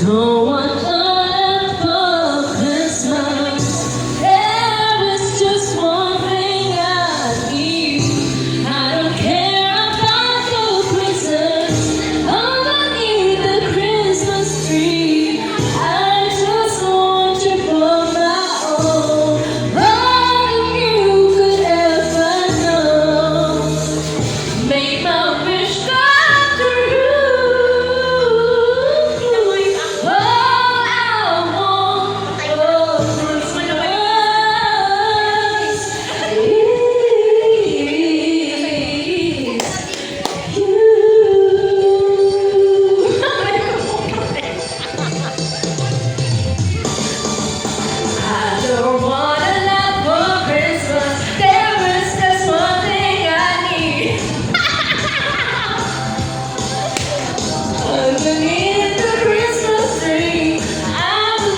Don't want a for Christmas. There is just one thing I need. I don't care about your presents underneath the Christmas tree. I just want you for my own. All of you could ever know. Make my wish come true. I don't want a lot for Christmas. There is just one thing I need. Underneath the Christmas tree, I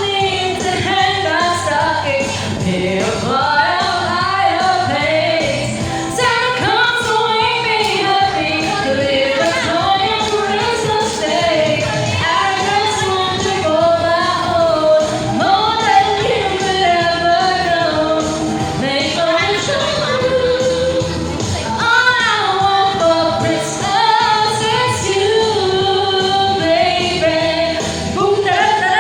need to hang my stockings. Be a part of higher place. Santa comes to make me happy. To live a joyous Christmas day. I just want you for my own, more than you could ever know. Make my wish come true. All I want for Christmas is you, baby. Boom, da, da,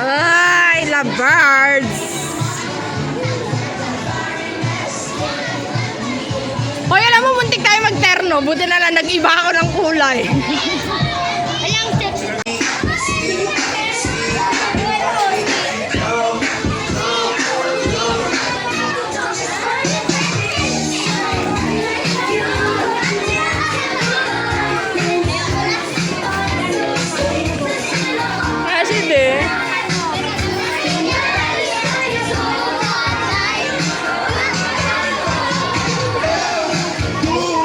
Ay, lovebirds! Hoy, alam mo, muntik tayo magterno. Buti na lang nag-iba ako ng kulay. Kasi din.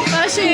Kasi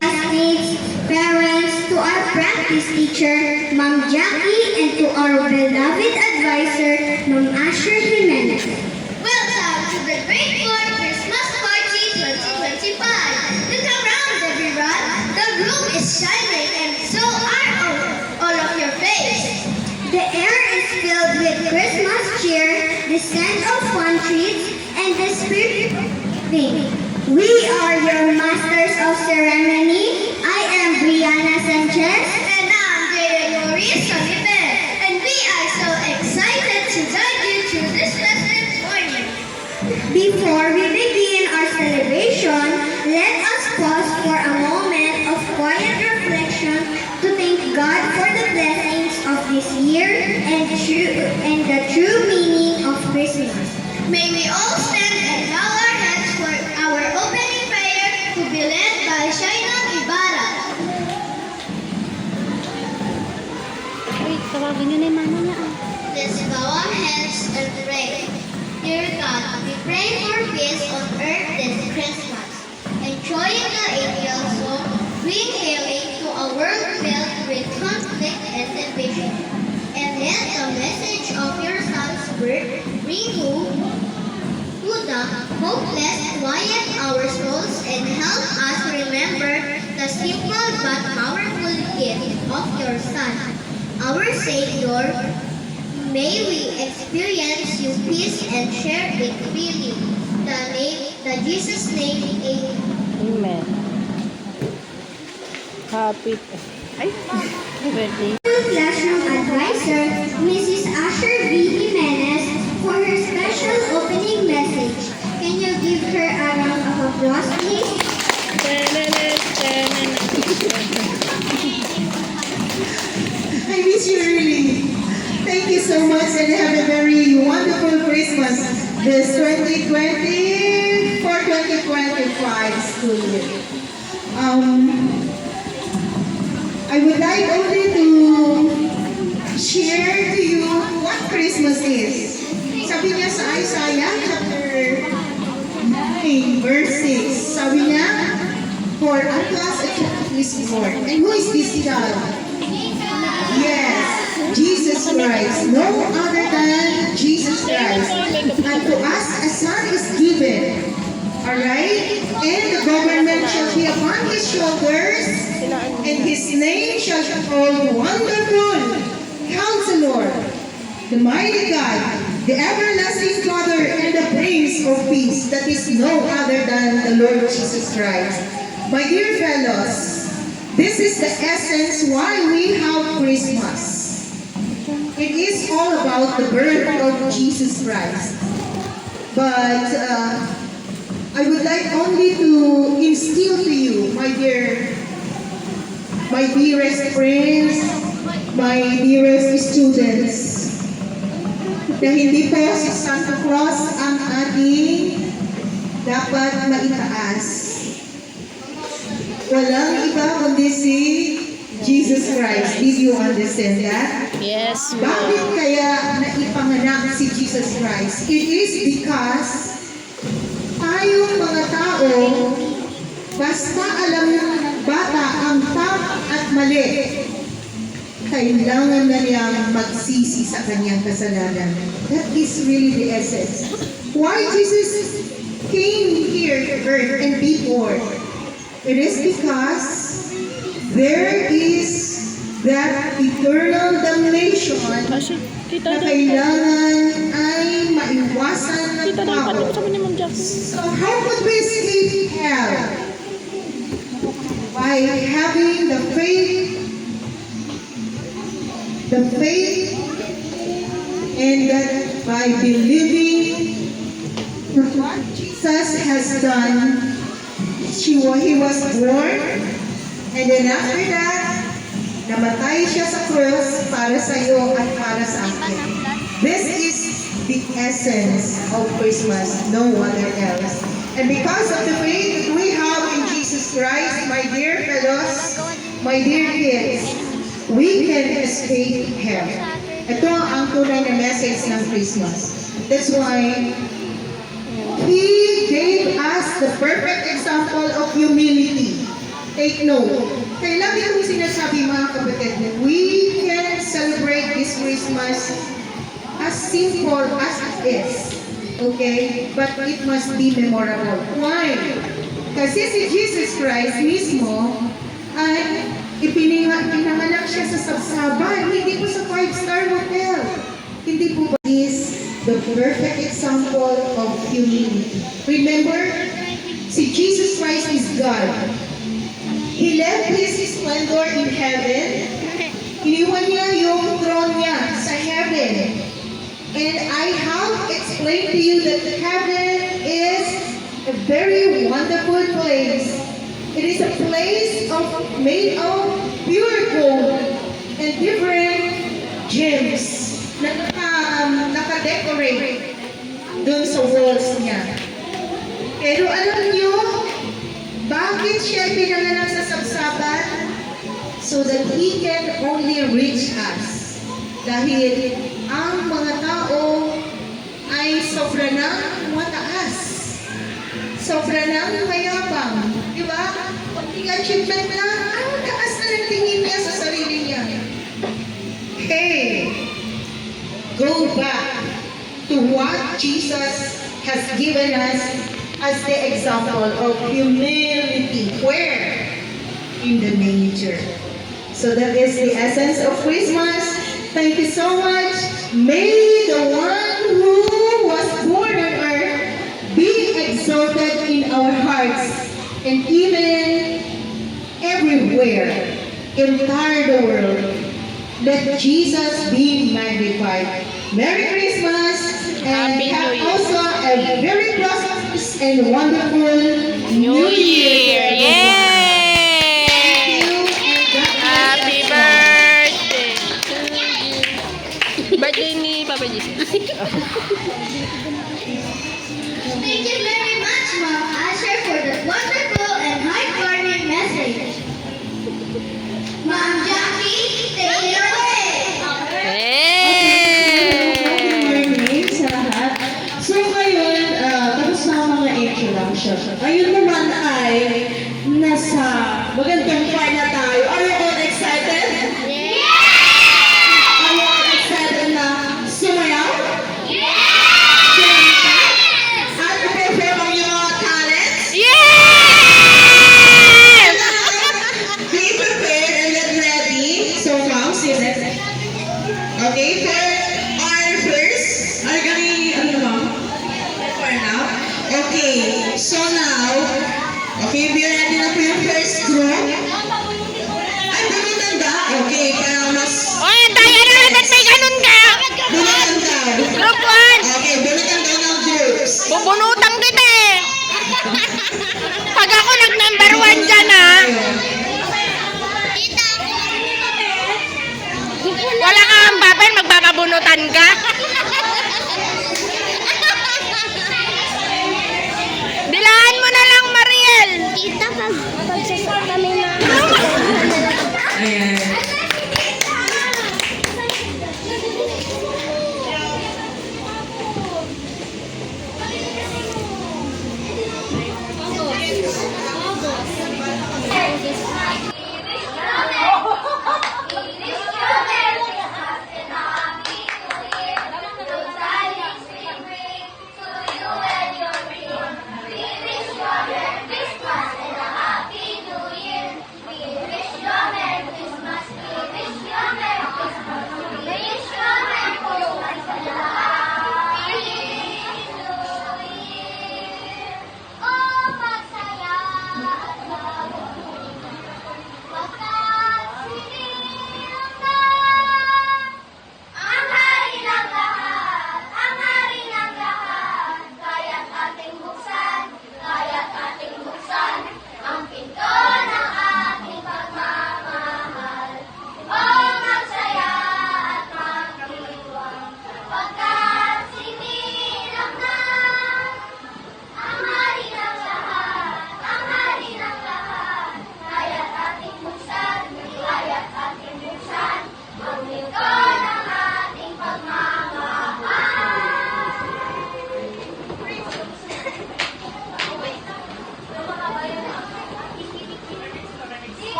Classmates, parents, to our practice teacher, Ma'am Jackie, and to our beloved advisor, Ma'am Asher Jimenez. Welcome to the Grade 4 Christmas Party 2025. Look around, everyone. The room is shining and so are all of your faces. The air is filled with Christmas cheer, the scent of fun treats, and the spirit thing. We are your masters of ceremony. I am Brianna Sanchez. And I'm Jaya Maurice Oliver. And we are so excited to guide you through this festive morning. Before we begin our celebration, let us pause for a moment of quiet reflection to thank God for the blessings of this year and the true meaning of Christmas. May we all stand and bow our heads for our opening prayer to be led by Shaina Ibarra. Wait, tawagin nyo na yung mama niya. Let's bow our heads and pray. Dear God, we pray for peace on earth this Christmas. And join the angels song, bring healing to a world filled with conflict and division. And let the message of your Son's birth bring hope to the hopeless, quiet our souls, and help us remember the simple but powerful gift of your Son, our Savior. May we experience your peace and share it freely. The Jesus name, amen. Amen. Happy. Ay, birthday. Classroom advisor, Mrs. Asher V. Jimenez, for her special opening message. Can you give her a round of applause, please? I miss you really. Thank you so much and have a very wonderful Christmas this 2024. school year. I would like only to share to you what Christmas is. Sabi niya sa Isaiah chapter 9 verse 6, sabi niya, "For unto us a child is born." And who is this child? Yes, Jesus Christ. No other than Jesus Christ. And to us a son is given. Alright? And the government shall be upon his shoulders, and his name shall be called Wonderful, Counselor, the Mighty God, the Everlasting Father, and the Prince of Peace. That is no other than the Lord Jesus Christ. My dear fellows, this is the essence why we have Christmas. It is all about the birth of Jesus Christ. But I would like only to instill to you, my dearest friends, my dearest students, na hindi po si Santa Claus ang ating dapat maitaas. Walang iba kundi si Jesus Christ. Did you understand that? Yes, Bakit kaya naipanganak si Jesus Christ? It is because tayong mga tao, basta alam ng bata ang tama at mali, kailangan na niyang magsisi sa kanyang kasalanan. That is really the essence. Why Jesus came here to earth and be born? It is because there is that eternal damnation na kailangan ay maiwasan ng tao. So how could we escape hell? By having the faith and that by believing what Jesus has done. He was born, and then after that, namatay siya sa cross para sa iyo at para sa akin. This is the essence of Christmas, no other else. And because of the faith that we have in Jesus Christ, my dear fellows, my dear kids, we can escape hell. Ito ang tunay na message ng Christmas. That's why He gave us the perfect example of humility. Take note. Kaya lagi kong sinasabi mga kapatid, we can celebrate this Christmas as simple as it is. Okay? But it must be memorable. Why? Kasi si Jesus Christ mismo ay ipinanganak siya sa Sabsaban, hindi po sa 5-star hotel. Hindi po ba is the perfect example of humility. Remember, si Jesus Christ is God. He left His splendor in heaven. Iniwan niya yung throne niya sa heaven. And I have explained to you that heaven is a very wonderful place. It is a place made of pure gold and different gems na naka-decorate dun sa walls niya. Pero alam niyo, bakit siya pinanganak sa Sabsaban? So that He can only reach us. Dahil ang mga tao ay sobra ng mataas. Sobra ng mayabang. Di ba? Pagting achievement na, ang taas na ng tingin niya sa sarili niya. Hey! Go back to what Jesus has given us as the example of humility. Where? In the manger. So that is the essence of Christmas. Thank you so much. May the one who was born on earth be exalted in our hearts and even everywhere, entire the world. Let Jesus be magnified. Merry Christmas and Happy have New Year. also a very prosperous and wonderful New Year! everyone. Yay! Thank you and God bless Happy us all. birthday to you. Birthday ni Papa Jesus. Thank you very much, Ma'am Asher, for that wonderful po yung first group. Ay, bunutan ka? Okay, para mas Oy, tayo na, ba't may ganun ka? bunutan ka. Group 1. Okay, bunutan ka ng groups. Bubunutang kita eh. Pag ako nag-number 1 dyan ha. Wala ka ang papel, magbababunutan ka. Dilaan mo na lang, Mariel. Tita, pagsasal kami na. Ayan.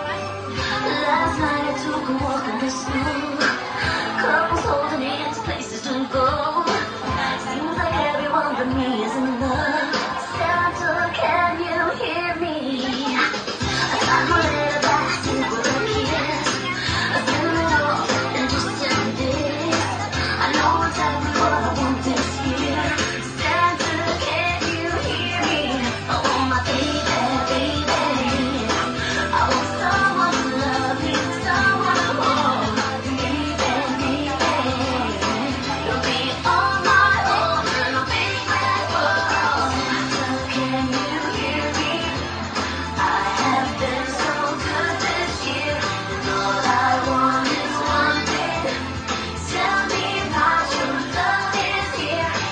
Last night I took a walk in the snow. Couples holding hands, places to go. Seems like everyone but me is in love. Santa, can you hear me? I tried my little best to put a kiss. I threw it off and just said this. I know exactly what I want this year. Santa, can you hear me? I want my baby, baby. I want someone to love me, someone to hold me, baby. You'll be all my own, little big red world. Can you hear me? I have been so good this year, and all I want is one thing. Tell me that your love is here.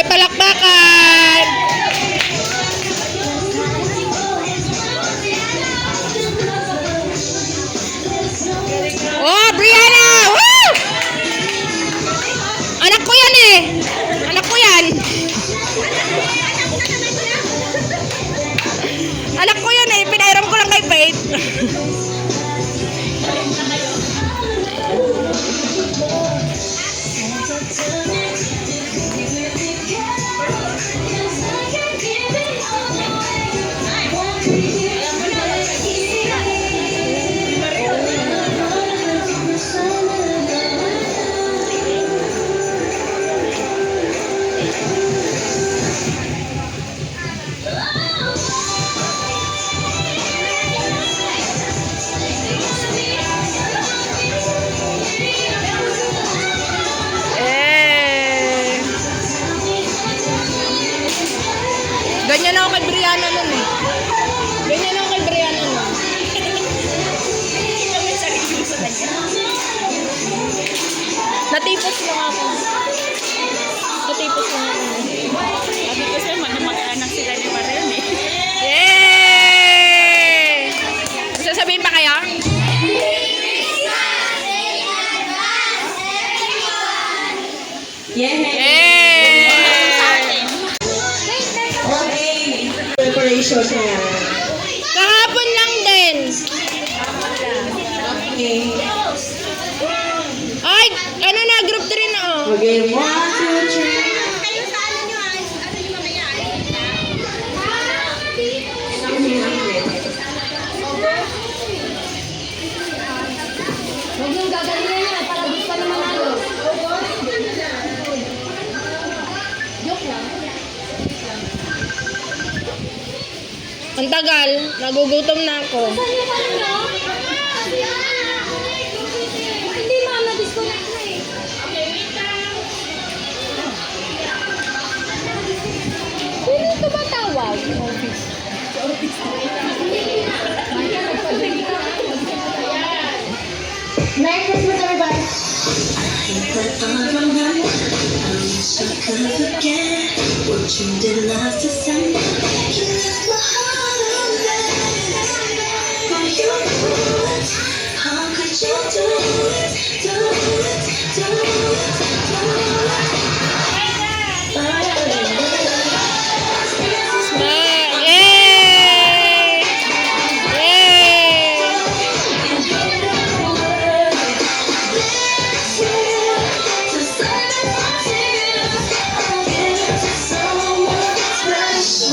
Palakpakan! Oh, Brianna! Woo! Anak ko yan eh! Anak ko yan! Anak ko yan eh! Pinairam ko lang kay Faith. Ganyan ako kay Brianna nun eh. Ganyan ako kay Brianna nun. Natipos lang ako. Natipos lang ako. Sabi ko sa'yo, mag-anak sila ni Marian eh. Yay! Sasabihin pa kayo? Yay! Okay. Preparation na. Kahapon lang din. Okay. Ay, ano na, group 3 na oh. Okay, 1, 2, 3. Huwag yung gagalina niya para gusto na manalo. Joke lang. Ang tagal, nagugutom na ako. Hindi ma'am, na-disconnect na eh. Sino ito ba tawag? Merry Christmas, everybody. What you did last December, you left my heart a mess. But you knew it. How could you do it? Do it, do it, do Yay! Yay! to silence my tears. I'll give it to someone special.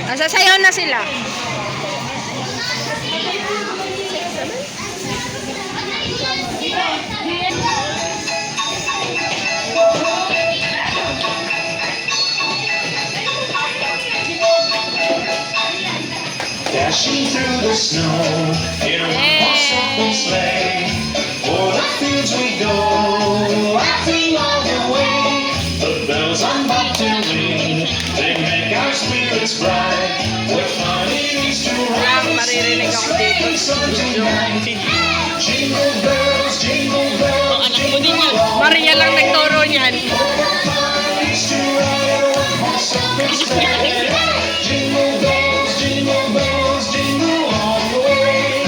Nasasayaw na sila. Dashing through the snow in a one-horse open sleigh. O'er the fields we go, laughing all the way. The bells on bobtail ring, they make our spirits bright. What fun it is to ride Maririnig ako dito sa video. Jingle bells, jingle bells, jingle all. Maria lang nagturo niyan. What fun it is to ride in a one-horse open sleigh. Jingle bells, jingle bells, jingle all the way.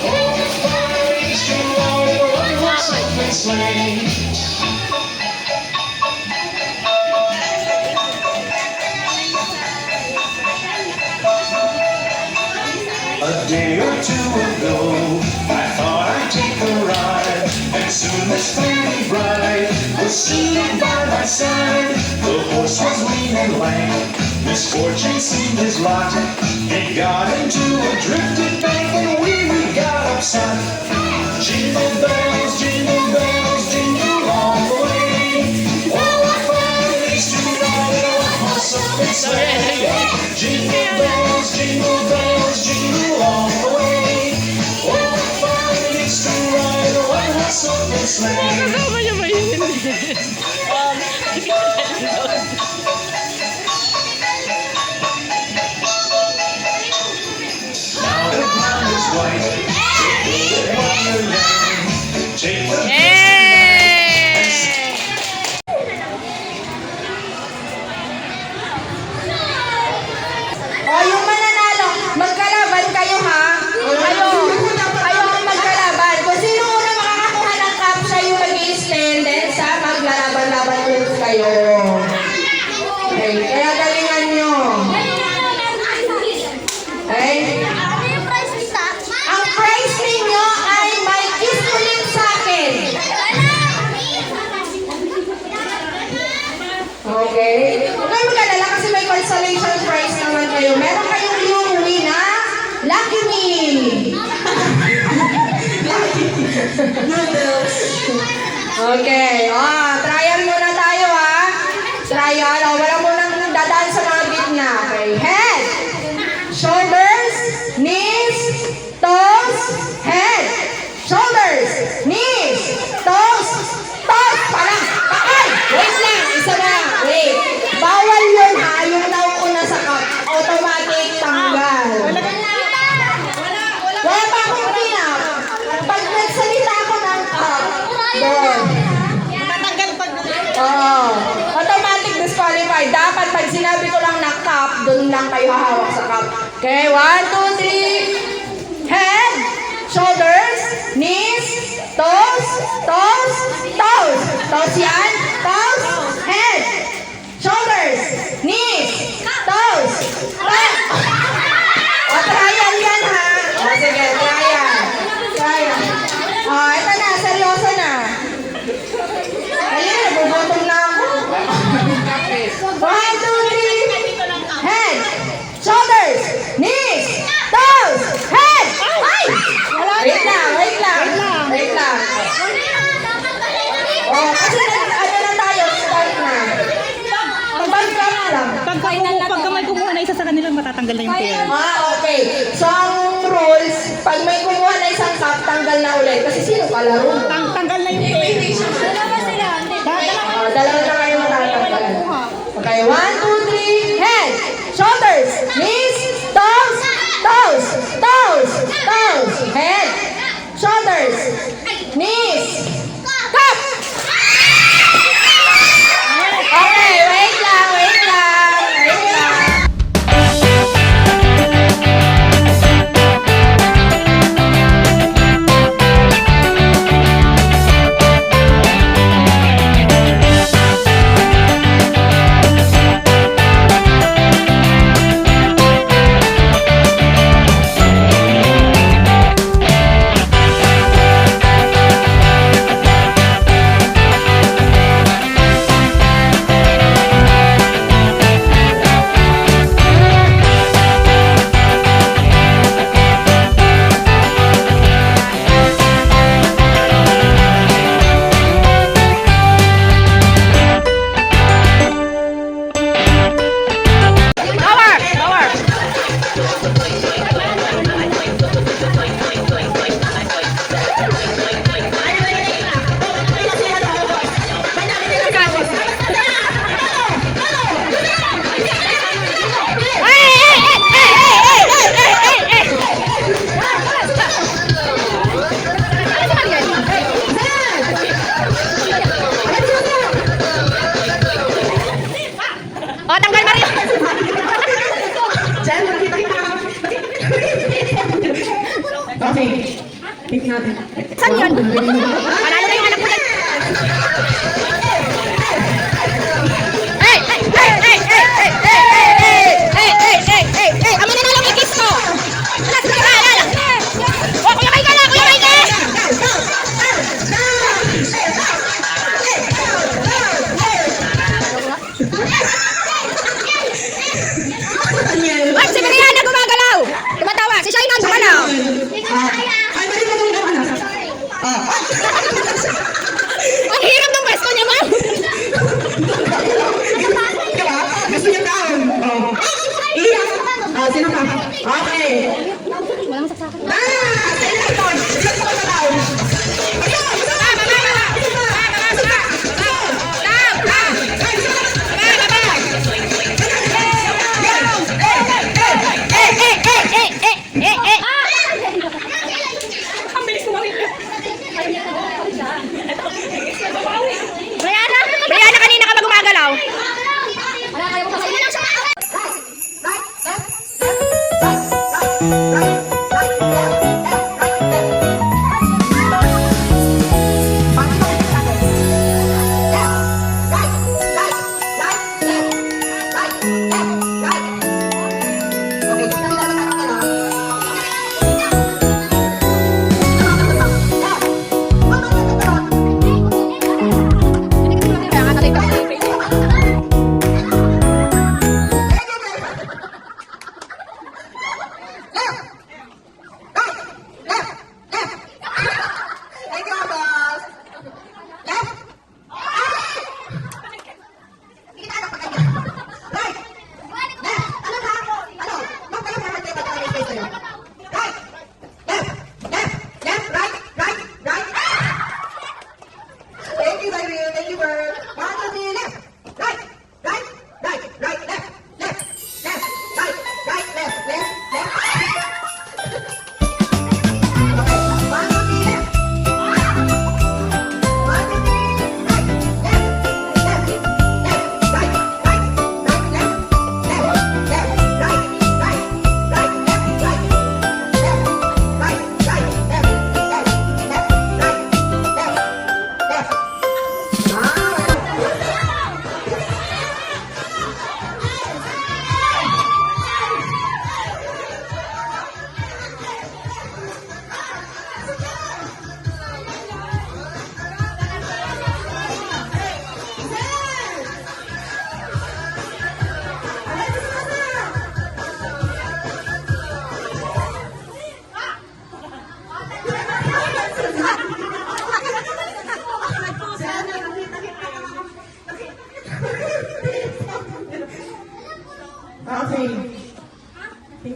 Oh, what fun it is to ride in a one-horse open sleigh. A day or two ago, I thought I'd take a ride, and soon this fanny bride was seated by my side. The horse was lean and lank, misfortune seemed his lot. He got into a drifted bank, and we got upset. Jingle bells, jingle all the way. Oh, what fun it is to ride in a one-horse open sleigh. Jingle bells, jingle all the way. Oh, what fun it is to ride a one-horse open sleigh. Kasama niya ba yun? Now the ground is white, take the wonderland, take the O, yung mananalo, magkalaban kayo ha. Kayo ang magkalaban. Kung sino una makakakuha ng cup, siya yung mag-i-standard sa maglalaban-laban ulit kayo. Okay, kaya galingan nyo. Okay? Ang prize ninyo ay may kiss ulit sa akin. Okay? Huwag kayong mag-alala kasi may consolation prize naman kayo. Meron kayong iuwi na Lucky Meal. Okay. Trial muna tayo ha. Trial. Wala mo nang dadaan sa mga gitna. Okay. Head. Shoulders. Knees. Toes. Head. Shoulders. Knees. Toes. Toes. Parang. Ay! Wait lang. Isa na. Wait. Bawal yun ha. Yung nauuna sa cup. Automatic tanggal. tayo hahawak sa cup. Okay, 1, 2, 3. Head, shoulders, knees, toes, toes, toes. Toes yan. Toes, head, shoulders, knees, toes, toes. O, trial yan ha. O, sige, trial. Trial. O, ito na, seryoso na. Ayun, nagugutom na ako. 1, 2, 3. Head, shoulders, knees, toes, head. Ay! Wait lang. Oh, kasi ano na tayo, start na. Pagbalik na lang. Pagka may kumuha na isa sa kanilang matatanggal na yung pair. Okay. So, ang rules, pag may kumuha na isang cup, tanggal na ulit. Kasi sino palaro? Tanggal na yung pair. Dalawa na kayo matatanggal. Okay, 1, 2, 3. Head, shoulders, knees, toes, toes, toes, toes. Head, shoulders, knees, cup! Okay, wait lang. O, tanggal Mario! Okay. Pick natin. Saan yun? Panalo na yung anak ko yan. Ang mananalo may kiss ko! Wala, sige, wala. O, Kuya Mike na! Kuya Mike! Ay, si Mariana gumagalaw! Tumatawa! Si Shainan gumalaw! Ay, balik mo itong anak. Ang hirap ng pwesto niya, ma'am! Diba? Gusto niya down. Iyak. Sino pa? Okay. Sino ito? Sino pa sa down? Brianna, kanina ka ba gumagalaw?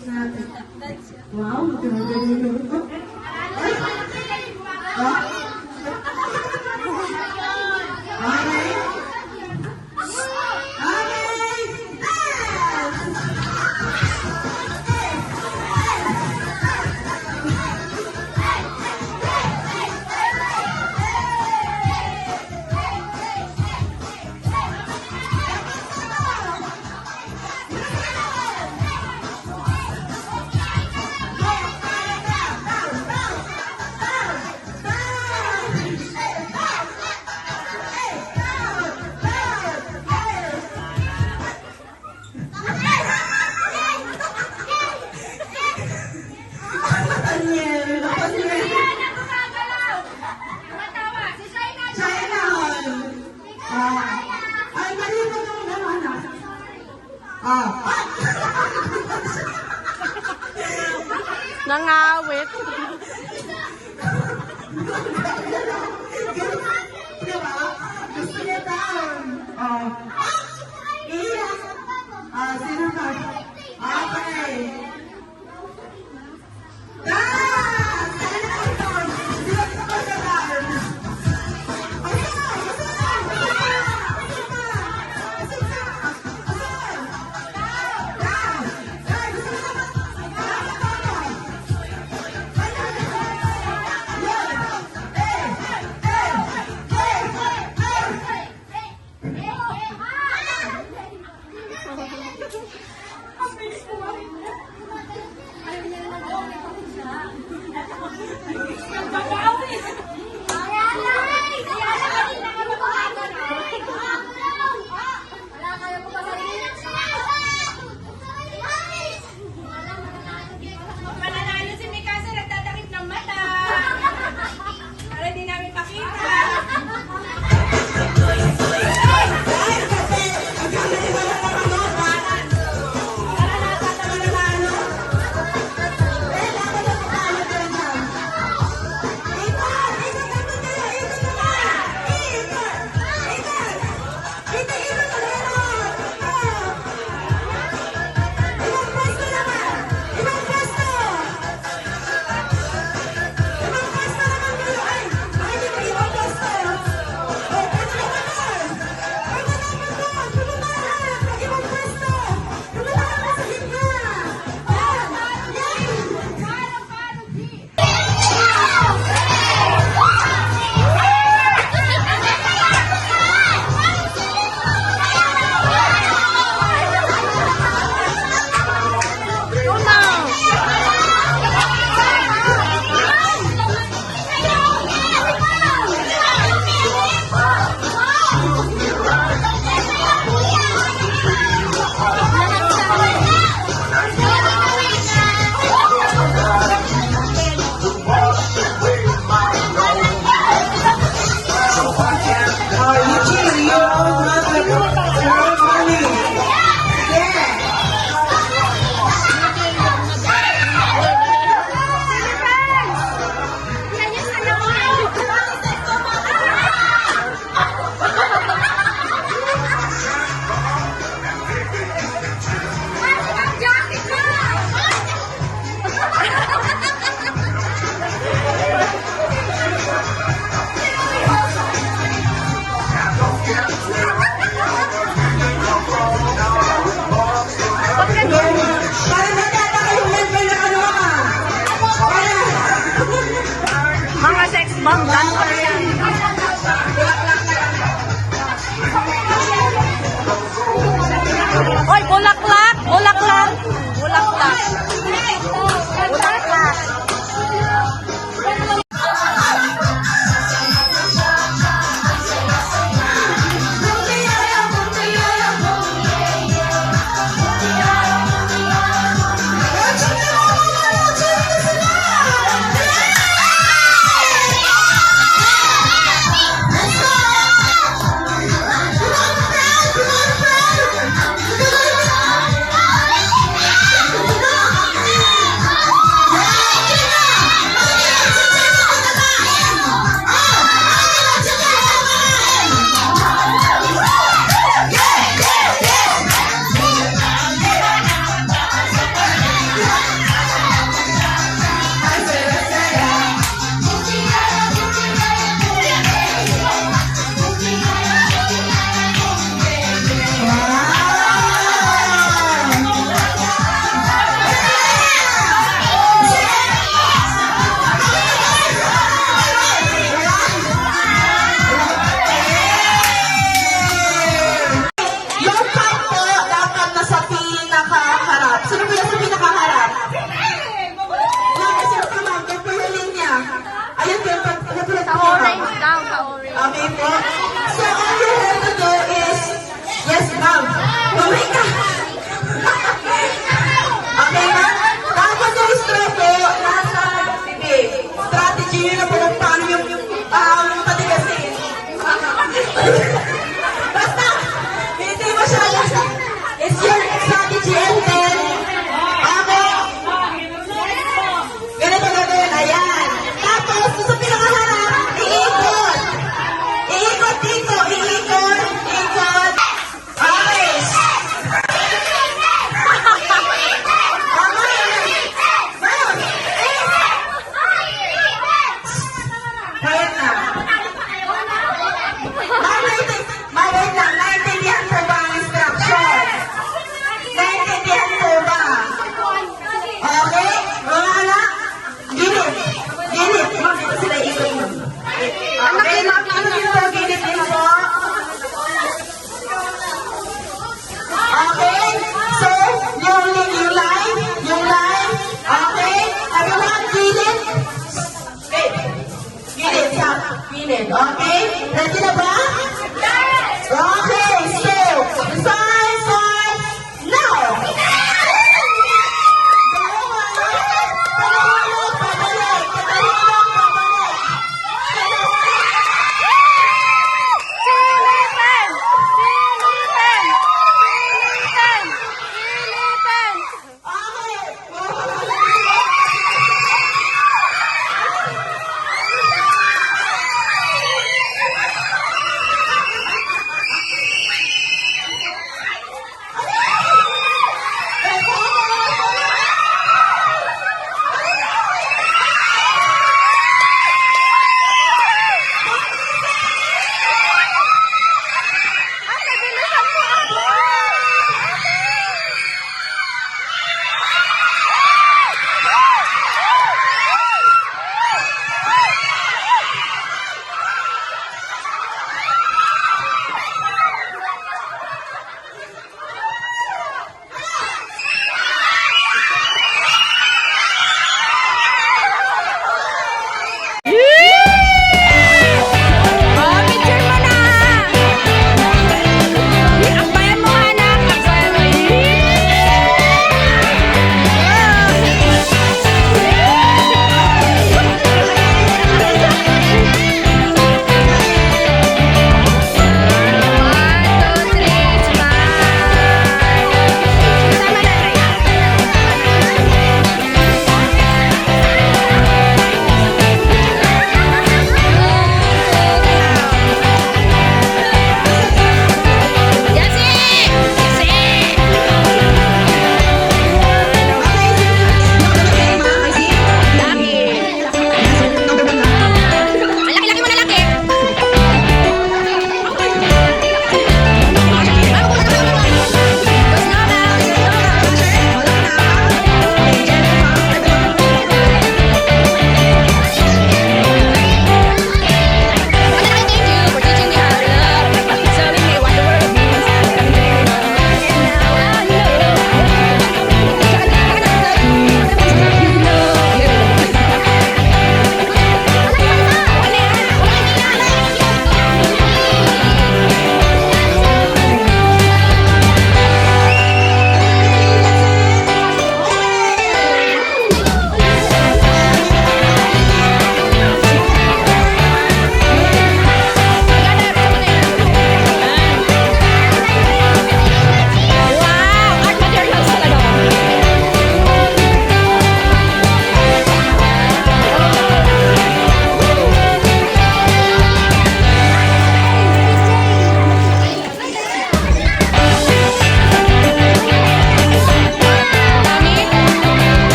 Wow, magaling yun. Ay! Ah? Okay. Okay. Ay, mali mo naman naman Nangawit. Diba? Gusto niya down. Iyan. Sino ka? Okay.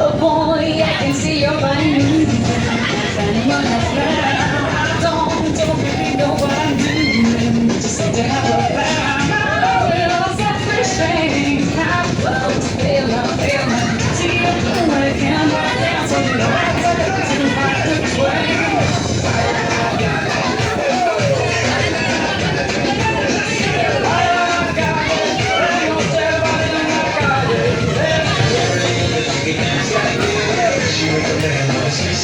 Oh boy, I can see your body moving. Standing on that ground. Don't really know what I'm doing. Just say to have a bound. Little self-restraint. I'm about to feel my see you doing what I can, but I can't. So you know I'm to find the way. She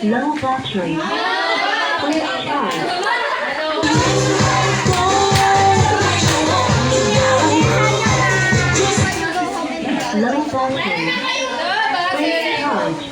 Low battery. Please charge. Low battery. Please charge.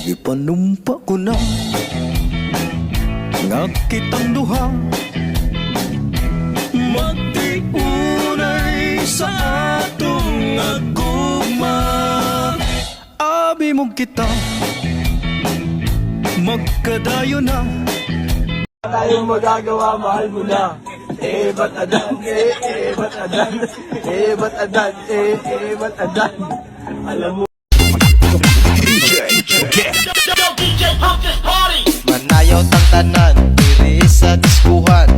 Ipanumpa ko na nga kitang duha magtiunay sa atong agugma. Abi mong kita magkadayo na. Tayong magagawa, mahal mo na. Ba't adan, ba't adan, ba't adan, ba't adan. Alam mo. Manayaw tang tanan, diri sa diskuhan.